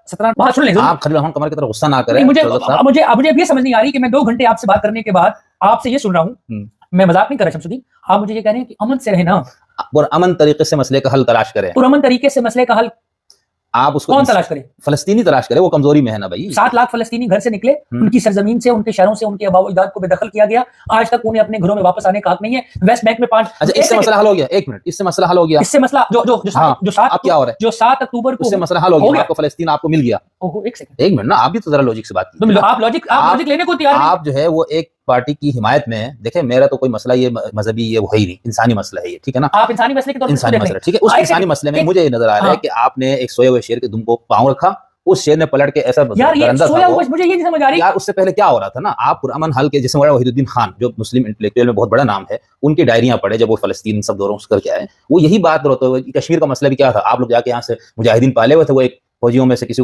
17 بات سن لیں آپ خلیل الرحمن قمر کی طرح غصہ نہ کریں. مجھے اب یہ سمجھ نہیں آ رہی کہ میں 2 گھنٹے آپ سے بات کرنے کے بعد آپ سے یہ سن رہا ہوں. میں مذاق نہیں کر رہا شمس الدین, آپ مجھے یہ کہہ رہے ہیں کہ امن سے رہنا, امن طریقے سے مسئلے کا حل تلاش کریں. پرامن طریقے سے مسئلے کا حل آپ اس کو کون تلاش کرے؟ فلسطینی تلاش کرے, وہ کمزوری میں ہے نا بھائی. 7 لاکھ فلسطینی گھر سے نکلے, ان کی سرزمین سے, ان کے شہروں سے, ان کے آباء و اجداد کو بے دخل کیا گیا, آج تک انہیں اپنے گھروں میں واپس آنے کا حق نہیں ہے. ویسٹ بینک میں 5. اچھا اس سے مسئلہ حل ہو گیا, 1 منٹ, اس سے مسئلہ حل ہو گیا, اس سے مسئلہ جو 7 اکتوبر کو اس سے مسئلہ حل ہو گیا, آپ کو فلسطین آپ کو مل گیا. ایک منٹ نا, آپ بھی تو ذرا لوجک سے بات کیجیے. آپ لوجک لینے کو تیار نہیں. آپ جو ہے وہ ایک پارٹی کی حمایت میں, دیکھیں میرا تو کوئی مسئلہ یہ مذہبی یہ وہ ہے ہی نہیں, انسانی مسئلہ ہے یہ, ٹھیک ہے نا. آپ انسانی مسئلے کے طور پر انسانی مسئلہ ٹھیک ہے. اس انسانی مسئلے میں مجھے یہ نظر آ رہا ہے کہ آپ نے ایک سوئے ہوئے شیر کے دم کو پاؤں رکھا, اس شیر نے پلٹ کے ایسا درندہ تھا وہ. مجھے یہ نہیں سمجھ آ رہی یار اس سے پہلے کیا ہو رہا تھا نا, آپ پرامن حل کے, جیسے وحید الدین خان جو مسلم انٹلیکچوئل میں بہت بڑا نام ہے, ان کی ڈائریاں پڑھے جب وہ فلسطین سب دوروں سے کر کے آئے, وہ یہی بات ہوتے ہوئے کشمیر کا مسئلہ بھی کیا تھا, آپ لوگ جا کے یہاں سے مجاہدین پالے ہوئے تھے, وہ ایک فوجیوں میں سے کسی